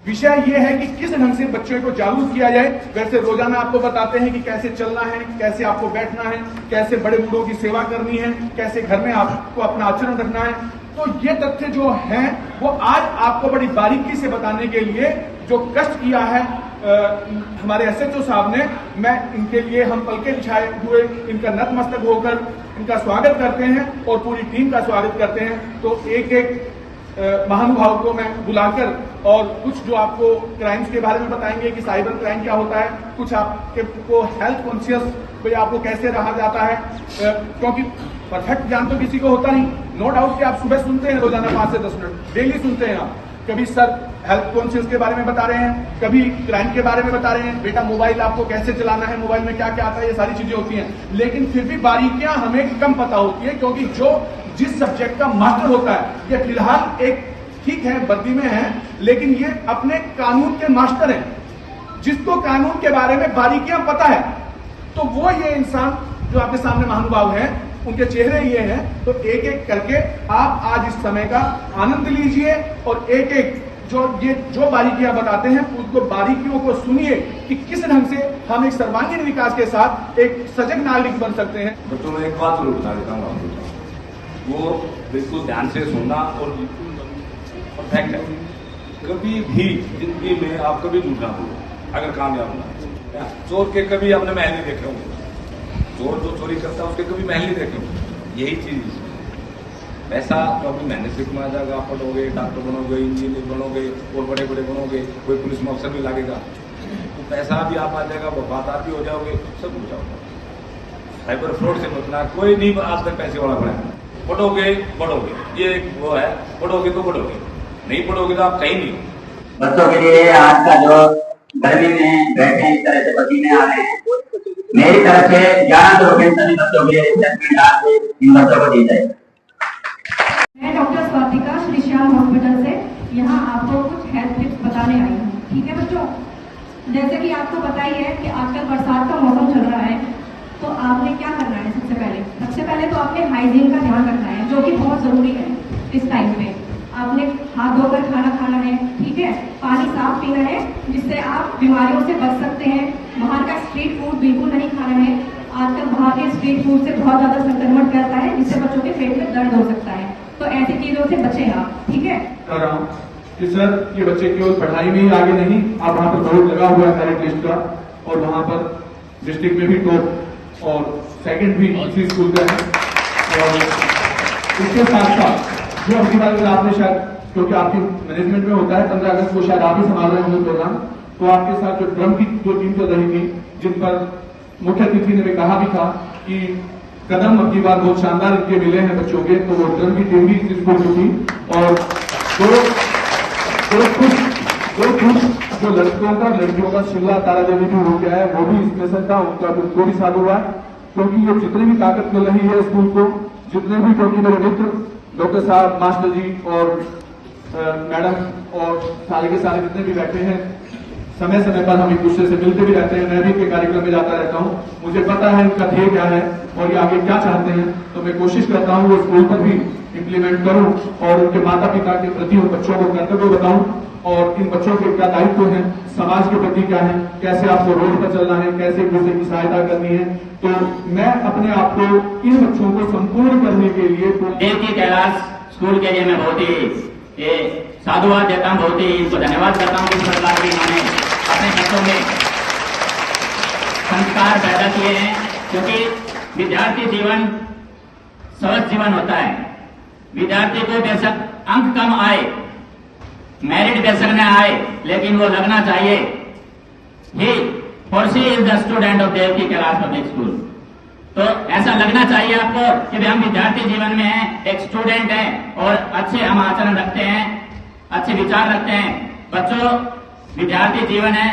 विषय ये है कि किस ढंग से बच्चों को जागरूक किया जाए। वैसे रोजाना आपको बताते हैं कि कैसे चलना है, कैसे आपको बैठना है, कैसे बड़े बूढ़ों की सेवा करनी है, कैसे घर में आपको अपना आचरण रखना है। तो ये तथ्य जो है वो आज आपको बड़ी बारीकी से बताने के लिए जो कष्ट किया है हमारे एसएचओ साहब ने, मैं इनके लिए हम पलके बिछाए हुए इनका नतमस्तक होकर इनका स्वागत करते हैं और पूरी टीम का स्वागत करते हैं। तो एक एक महानुभाव को मैं बुलाकर और कुछ जो आपको क्राइम्स के बारे में बताएंगे कि साइबर क्राइम क्या होता है, कुछ आपको हेल्थ कॉन्शियस भाई आपको कैसे रहा जाता है, क्योंकि परफेक्ट ज्ञान तो किसी को होता नहीं। नो डाउट कि आप सुबह सुनते हैं रोजाना 5 से 10 मिनट डेली सुनते हैं आप, कभी सर हेल्थ कॉन्शियस के बारे में बता रहे हैं, कभी क्राइम के बारे में बता रहे हैं, बेटा मोबाइल आपको कैसे चलाना है, मोबाइल में क्या क्या आता है, ये सारी चीजें होती हैं। लेकिन फिर भी बारीकियां हमें कम पता होती है, क्योंकि जो जिस सब्जेक्ट का मास्टर होता है, ये फिलहाल एक ठीक है वर्दी में है, लेकिन ये अपने कानून के मास्टर हैं। जिसको कानून के बारे में बारीकियां पता है, तो वो ये इंसान जो आपके सामने महानुभाव हैं, उनके चेहरे ये हैं। तो एक एक करके आप आज इस समय का आनंद लीजिए और एक एक जो बारीकियां बताते हैं उसको बारीकियों को सुनिए कि किस ढंग से हम एक सर्वांगीण विकास के साथ एक सजग नागरिक बन सकते हैं। बच्चों में एक बात जरूर बता देता हूँ आपको, वो बिल्कुल ध्यान से सुनना और परफेक्ट है। कभी भी जिंदगी में आप कभी झूठ ना बोलो अगर कामयाब होना। चोर के कभी आपने महल नहीं देखे होंगे, चोर जो चोरी करता है उसके कभी महल नहीं देखे होंगे। यही चीज पैसा तो अभी मेहनत से कमाया जाएगा, आप पढ़ोगे, डॉक्टर बनोगे, इंजीनियर बनोगे और बड़े बड़े बनोगे, कोई पुलिस में अफसर भी लगेगा तो पैसा भी आप आ जाएगा, वफादार भी हो जाओगे, सब हो जाओगे। साइबर फ्रॉड से बचना, कोई नहीं आज तक पैसे वाला बना। पढ़ोगे बढ़ोगे, ये एक वो है, पढ़ोगे तो बढ़ोगे, नहीं पढ़ोगे तो आप कहीं नहीं। बच्चों के लिए आज का जो गर्मी में बैठे इस तरह से पसीने आ रहे हैं, मेरी तरफ से 11 रुपए सभी बच्चों के लिए आज इन बच्चों को दी जाएगी। मैं डॉक्टर स्वातिका श्री श्याम हॉस्पिटल से यहाँ आपको कुछ हेल्थ टिप्स बताने आई हूँ। ठीक है बच्चों, जैसे कि आपको पता ही है कि आजकल बरसात का मौसम चल रहा है, तो आपने क्या करना है? सबसे पहले तो आपने हाइजीन का ध्यान रखना है, जो कि बहुत जरूरी है इस टाइम पे। आपने हाथ धोकर खाना खाना है, ठीक है, पानी साफ पीना है, जिससे आप बीमारियों से बच सकते हैं। बाहर का स्ट्रीट फूड बिल्कुल नहीं खाना है। आजकल बाहर के स्ट्रीट फूड से बहुत ज्यादा संक्रमण करता है, जिससे बच्चों के पेट में दर्द हो सकता है, तो ऐसी चीजों से बचें आप। ठीक है, कर रहा हूँ कि सर ये बच्चे केवल पढ़ाई में ही आगे नहीं, आप वहाँ पर बोर्ड लगा हुआ है मेरिट लिस्ट का, और वहाँ पर डिस्ट्रिक्ट में भी टॉप और सेकंड भी इसी स्कूल का है। और इसके साथ साथ जो अगली बार आपने शायद, क्योंकि आपकी मैनेजमेंट में होता है 15 अगस्त को शायद आप ही संभाल रहे होंगे प्रोग्राम, तो आपके साथ जो ड्रम की जो टीम चल रही थी, जिन पर मुख्य अतिथि ने कहा भी था कि कदम अब की बार बहुत शानदार इनके मिले हैं बच्चों के, तो वो ड्रम की टीम भी इस स्कूल में थी। और जो लड़कों का लड़कियों का शिमला तारा देवी भी हो गया है, वो भी इसमें से था, उनको भी साथ हुआ, क्योंकि ये जितनी भी ताकत मिल रही है स्कूल को, जितने भी, क्योंकि मेरे मित्र डॉक्टर साहब, मास्टर जी और मैडम और सारे के सारे जितने भी बैठे हैं, समय समय पर हम एक दूसरे से मिलते भी रहते हैं। मैं भी इनके कार्यक्रम में जाता रहता हूँ, मुझे पता है इनका ध्येय क्या है और ये आगे क्या चाहते हैं, तो मैं कोशिश करता हूँ वो स्कूल पर भी इम्प्लीमेंट करूँ और उनके माता पिता के प्रति उन बच्चों को कर्तव्य बताऊं और इन बच्चों के क्या दायित्व है, समाज के प्रति क्या है, कैसे आपको रोड पर चलना है, कैसे एक दूसरे की सहायता करनी है। तो मैं अपने आप को इन बच्चों को संपूर्ण करने के लिए देवकी कैलाश स्कूल के लिए मैं बहुत ही साधुवाद देता हूँ, बहुत ही इनको धन्यवाद करता हूँ। इस प्रकार की इन्होंने अपने बच्चों में संस्कार पैदा किए हैं, क्योंकि विद्यार्थी जीवन सहज जीवन होता है। विद्यार्थी को बेशक अंक कम आए, मेरिट बेशक न आए, लेकिन वो लगना चाहिए ही और she is the student of Devki Kailash public school. तो ऐसा लगना चाहिए आपको कि हम विद्यार्थी जीवन में हैं, एक स्टूडेंट हैं और अच्छे हम आचरण रखते हैं, अच्छे विचार रखते हैं। बच्चों, विद्यार्थी जीवन है,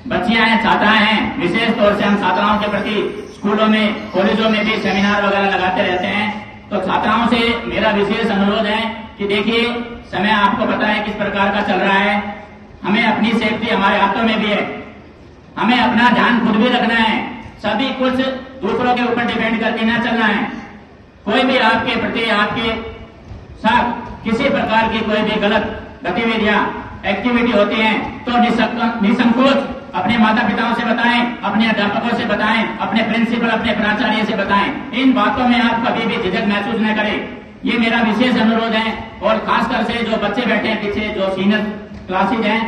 बच्चियां हैं, छात्राएं हैं, विशेष तौर से हम छात्राओं के प्रति स्कूलों में, कॉलेजों में भी सेमिनार वगैरह लगाते रहते हैं। तो छात्राओं से मेरा विशेष अनुरोध है कि देखिए, समय आपको पता है किस प्रकार का चल रहा है, हमें अपनी सेफ्टी हमारे हाथों में भी है, हमें अपना ध्यान खुद भी रखना है, सभी कुछ दूसरों के ऊपर डिपेंड करके न चलना है। कोई भी आपके प्रति, आपके साथ किसी प्रकार की कोई भी गलत गतिविधियां, एक्टिविटी होती हैं तो निसंकोच अपने माता पिताओं से बताएं, अपने अध्यापकों से बताएं, अपने प्रिंसिपल, अपने प्राचार्य से बताएं। इन बातों में आप कभी भी झिझक महसूस न करें, ये मेरा विशेष अनुरोध है। और खासकर से जो बच्चे बैठे हैं पीछे, जो सीनियर क्लासेज हैं,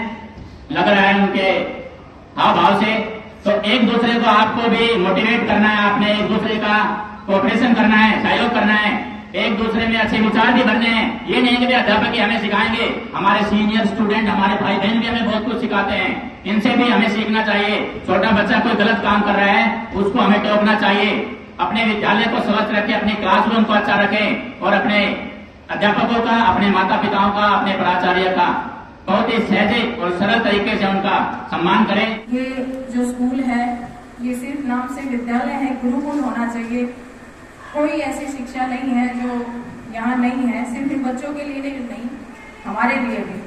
लग रहा है उनके हाव भाव से, तो एक दूसरे को आपको भी मोटिवेट करना है, आपने एक दूसरे का कोऑपरेशन करना है, सहयोग करना है, एक दूसरे में अच्छे विचार भी भरने हैं। ये नहीं कि अध्यापक ही हमें सिखाएंगे, हमारे सीनियर स्टूडेंट, हमारे भाई बहन भी हमें बहुत कुछ सिखाते हैं, इनसे भी हमें सीखना चाहिए। छोटा बच्चा कोई गलत काम कर रहा है, उसको हमें टोकना चाहिए। अपने विद्यालय को स्वस्थ रखें, अपने क्लासरूम को अच्छा रखें और अपने अध्यापकों का, अपने माता पिताओं का, अपने प्राचार्य का बहुत ही सहजे और सरल तरीके से उनका सम्मान करें। ये जो स्कूल है ये सिर्फ नाम से विद्यालय है, गुरुकुल होना चाहिए। कोई ऐसी शिक्षा नहीं है जो यहाँ नहीं है, सिर्फ इन बच्चों के लिए नहीं, हमारे लिए भी।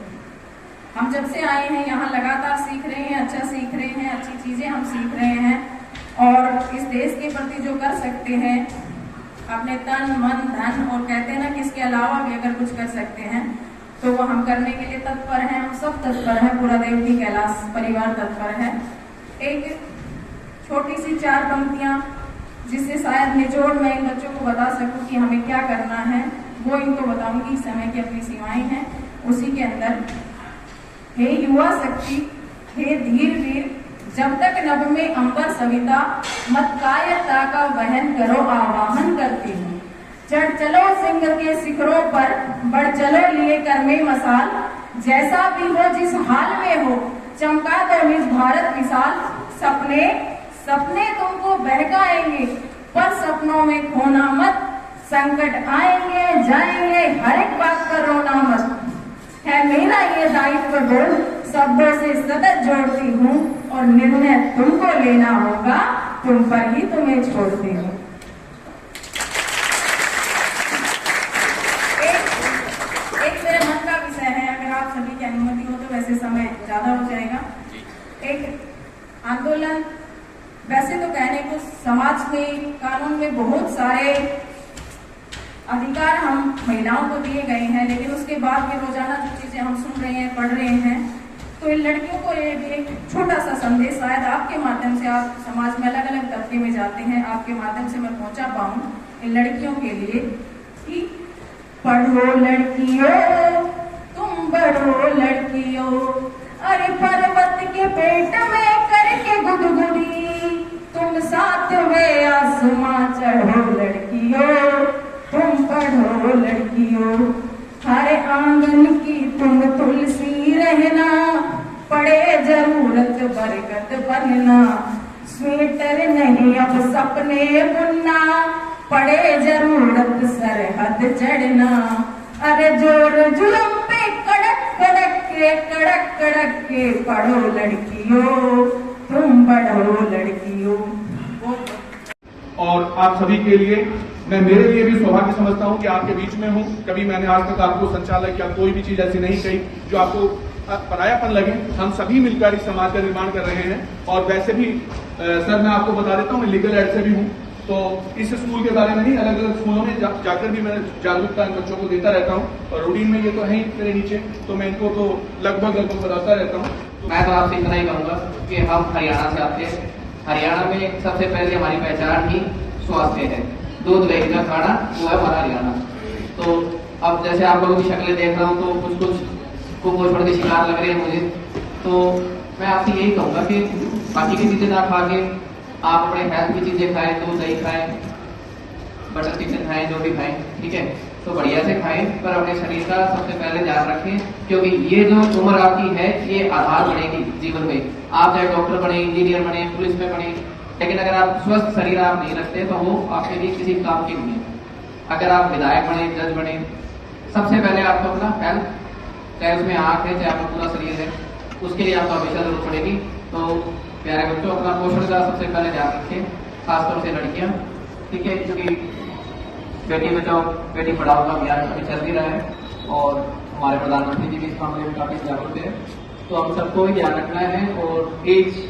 हम जब से आए हैं यहाँ लगातार सीख रहे हैं, अच्छा सीख रहे हैं, अच्छी चीजें हम सीख रहे हैं और इस देश के प्रति जो कर सकते हैं अपने तन मन धन और कहते हैं ना कि इसके अलावा भी अगर कुछ कर सकते हैं तो वो हम करने के लिए तत्पर हैं। हम सब तत्पर हैं, पूरा देवकी कैलाश परिवार तत्पर है। एक छोटी सी 4 पंक्तियां जिससे शायद निचोड़ मैं इन बच्चों को बता सकूं कि हमें क्या करना है, वो इनको बताऊंगी। समय की अपनी सीमाएं हैं, उसी के अंदर हे युवा शक्ति, हे धीर वीर, जब तक नभ में अंबर सविता, मत कायरता का वहन करो आवाहन करती हूँ। चढ़ चलो सिंह के शिखरों पर, बढ़ चलो लिए कर में मसाल, जैसा भी हो जिस हाल में हो, चमका दो निज भारत विशाल। सपने सपने तुमको बहकाएंगे, पर सपनों में खोना मत, संकट आएंगे जाएंगे, हर एक बात पर रोना मत। है मेरा ये दायित्व बोल, शब्दों से सतत जोड़ती हूँ और निर्णय तुमको लेना होगा, तुम पर ही तुम्हें छोड़ती हूँ। एक मेरे मन का विषय है, अगर आप सभी की अनुमति हो तो, वैसे समय ज्यादा हो जाएगा। एक आंदोलन, वैसे तो कहने को समाज में कानून में बहुत सारे अधिकार हम महिलाओं को दिए गए हैं, लेकिन उसके बाद भी रोजाना जो चीजें हम सुन रहे हैं, पढ़ रहे हैं, तो इन लड़कियों को ये भी एक छोटा सा संदेश शायद आपके माध्यम से, आप समाज में अलग अलग तबके में जाते हैं, आपके माध्यम से मैं पहुंचा पाऊं इन लड़कियों के लिए कि पढ़ो लड़कियों तुम बढ़ो लड़कियों, अरे पर्वत के पेट में करके गुदगुदी, तुम सातवें आसमां चढ़ो लड़कियों, तुम पढ़ो लड़कियों। हर आंगन की तुम तुलसी रहना, पड़े जरूरत बरगद बनना, स्वेटर नहीं अब सपने बुनना, पड़े जरूरत सरहद चढ़ना। अरे जोर जुल्म पे कड़क कड़क के पढ़ो लड़कियों, तुम बढ़ो लड़कियों। और आप सभी के लिए मैं, मेरे लिए भी सौभाग्य समझता हूं कि आपके बीच में हूं। कभी मैंने आज तक आपको संचालक या कोई भी चीज ऐसी नहीं कही जो आपको परायापन लगे। हम सभी मिलकर इस समाज का निर्माण कर रहे हैं। और वैसे भी सर मैं आपको बता देता हूं, मैं लीगल एड से भी हूं, तो इस स्कूल के बारे में नहीं, अलग अलग स्कूलों में जाकर भी मैं जागरूकता इन बच्चों को देता रहता हूँ। और रूटीन में ये तो है ही मेरे नीचे, तो मैं इनको तो लगभग बताता रहता हूँ। मैं तो आपसे इतना ही कहूँगा कि हम हरियाणा से आते हैं। हरियाणा में सबसे पहले हमारी पहचान ही स्वास्थ्य है, दूध दही का खाना, वो है हमारा हरियाणा। तो अब जैसे आप लोगों की शक्लें देख रहा हूँ तो कुछ कुपोषण के शिकार लग रहे हैं मुझे, तो मैं आपसे यही कहूँगा कि बाकी की चीज़ें ना खा के आप अपने हेल्थ की चीज़ें खाएं, दूध दही खाएं, बटर चिकन खाएं, जो भी खाएं, ठीक है, तो बढ़िया से खाएं, पर अपने शरीर का सबसे पहले ध्यान रखें, क्योंकि ये जो उम्र आपकी है ये आधार बनेगी जीवन में। आप चाहे डॉक्टर बने, इंजीनियर बने, पुलिस में बने, लेकिन अगर आप स्वस्थ शरीर आप नहीं रखते तो वो आपके लिए किसी काम की नहीं है। अगर आप विधायक बने, जज बने, सबसे पहले आपको अपना हेल्थ, चाहे उसमें आँख है, चाहे आपका पूरा शरीर है, उसके लिए आपको हमेशा जरूरत पड़ेगी। तो प्यारे बच्चों, अपना पोषण का सबसे पहले ध्यान रखें, खासतौर से लड़कियां, ठीक है, क्योंकि बेटी बचाओ बेटी पढ़ाओ का अभियान अभी चल ही रहा है और हमारे प्रधानमंत्री जी भी इस मामले में काफी जागरूक है। तो हम सबको ही ध्यान रखना है और एज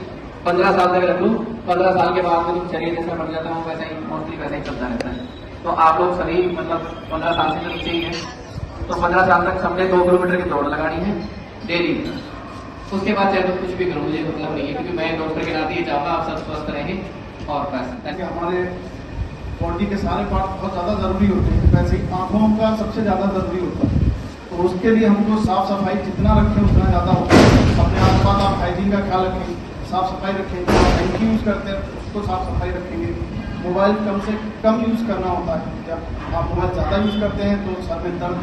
15 साल तक रख लो, 15 साल के बाद में शरीर जैसा बढ़ जाता है वैसा ही मोस्टली वैसा ही चलता रहता है। तो आप लोग सभी मतलब 15 साल से नीचे ही है, तो 15 साल तक सबने 2 किलोमीटर की दौड़ लगानी है डेली। उसके बाद चाहे तो कुछ भी करो, मुझे मतलब नहीं है, क्योंकि मैं डॉक्टर के नाते ये चाहूँगा आप सब स्वस्थ रहेंगे और पैसा। हमारे बॉडी के सारे पार्ट बहुत ज़्यादा ज़रूरी होते हैं, वैसे ही आँखों का सबसे ज़्यादा ज़रूरी होता है, तो उसके लिए हमको साफ सफाई जितना रखें उतना ज़्यादा होता है। अपने आसपास आप हाइजीन का ख्याल रखें, साफ सफाई रखें, हैंकी यूज़ करते हैं उसको साफ सफाई रखेंगे। मोबाइल कम से कम यूज़ करना होता है, जब आप मोबाइल ज़्यादा यूज़ करते हैं तो सर में दर्द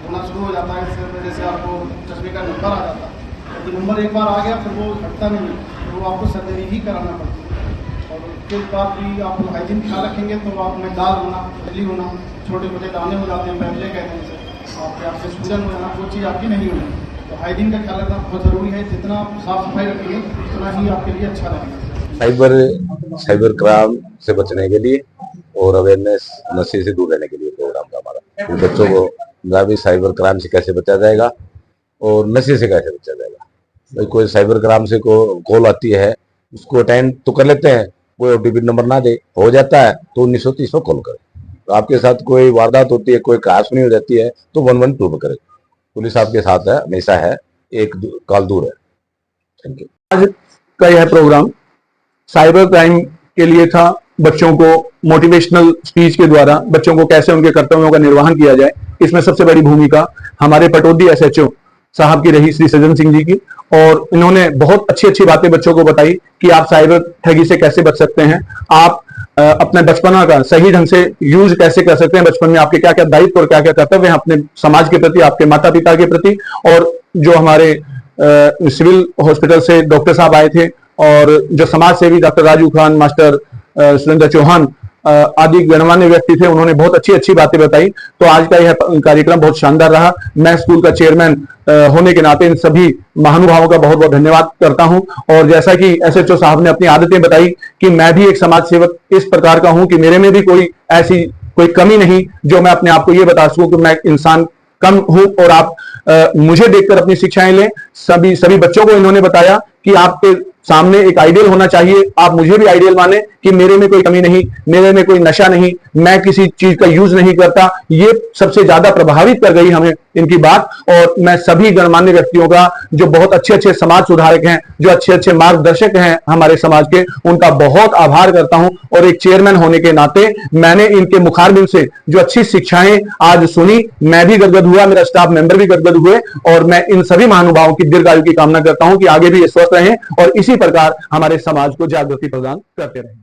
होना शुरू हो जाता है, इससे वजह से आपको चश्मे का नंबर आ जाता है। यदि नंबर एक बार आ गया फिर वो हटता नहीं है, तो वो आपको सर्जरी ही कराना पड़ती है। और उसके बाद भी आप हाइजीन ख्याल रखेंगे तो आप में दाल होना, खुजली होना, छोटे छोटे दाने हो जाते हैं, पहले कहते हैं आपके सूजन हो जाना, वो चीज़ आपकी नहीं होगी। तो हाइजीन का ख्याल रखना बहुत ज़रूरी है, जितना आप साफ सफाई रखेंगे उतना ही आपके लिए अच्छा रहेगा। साइबर क्राइम से बचने के लिए और अवेयरनेस, नशे से दूर रहने के लिए प्रोग्राम था हमारा। तो बच्चों को भी साइबर क्राइम से कैसे बचा जाएगा और नशे से कैसे बचा जाएगा। भाई कोई साइबर क्राइम से कॉल आती है उसको अटेंड तो कर लेते हैं, कोई ओटीपी नंबर ना दे, हो जाता है तो 1930 पर कॉल करें। तो आपके साथ कोई वारदात होती है, कोई कार सुनी हो जाती है तो 112 पर करें। पुलिस आपके साथ है, हमेशा है, एक कॉल दूर है। Thank you. आज का यह प्रोग्राम साइबर क्राइम के लिए था। बच्चों को मोटिवेशनल स्पीच के द्वारा बच्चों को कैसे उनके कर्तव्यों का निर्वहन किया जाए, इसमें सबसे बड़ी भूमिका हमारे पटौदी SHO साहब की रही, श्री सज्जन सिंह जी की। और इन्होंने बहुत अच्छी अच्छी बातें बच्चों को बताई कि आप साइबर ठगी से कैसे बच सकते हैं, आप अपने बचपना का सही ढंग से यूज कैसे कर सकते हैं, बचपन में आपके क्या क्या दायित्व और क्या क्या कर्तव्य हैं अपने समाज के प्रति, आपके माता पिता के प्रति। और जो हमारे सिविल हॉस्पिटल से डॉक्टर साहब आए थे और जो समाज सेवी डॉक्टर राजू खान, मास्टर सुरेंद्र चौहान आदि गणमान्य व्यक्ति थे, उन्होंने बहुत अच्छी अच्छी बातें बताई। तो आज का यह कार्यक्रम बहुत शानदार रहा। मैं स्कूल का चेयरमैन होने के नाते इन सभी महानुभावों का बहुत बहुत धन्यवाद करता हूं। और जैसा कि SHO साहब ने अपनी आदतें बताई कि मैं भी एक समाज सेवक इस प्रकार का हूं कि मेरे में भी कोई ऐसी कोई कमी नहीं जो मैं अपने आप को ये बता सकूं कि मैं इंसान कम हूं। और आप मुझे देखकर अपनी शिक्षाएं लें। सभी बच्चों को इन्होंने बताया कि आपके सामने एक आइडियल होना चाहिए, आप मुझे भी आइडियल माने कि मेरे में कोई कमी नहीं, मेरे में कोई नशा नहीं, मैं किसी चीज का यूज नहीं करता। ये सबसे ज्यादा प्रभावित कर गई हमें इनकी बात। और मैं सभी गणमान्य व्यक्तियों का जो बहुत अच्छे अच्छे समाज सुधारक हैं, जो अच्छे अच्छे मार्गदर्शक हैं हमारे समाज के, उनका बहुत आभार करता हूं। और एक चेयरमैन होने के नाते मैंने इनके मुखारबिंद से जो अच्छी शिक्षाएं आज सुनी, मैं भी गदगद हुआ, मेरा स्टाफ मेंबर भी गदगद हुए। और मैं इन सभी महानुभावों की दीर्घायु की कामना करता हूं कि आगे भी ये स्वस्थ रहें और इसी प्रकार हमारे समाज को जागृति प्रदान करते रहें।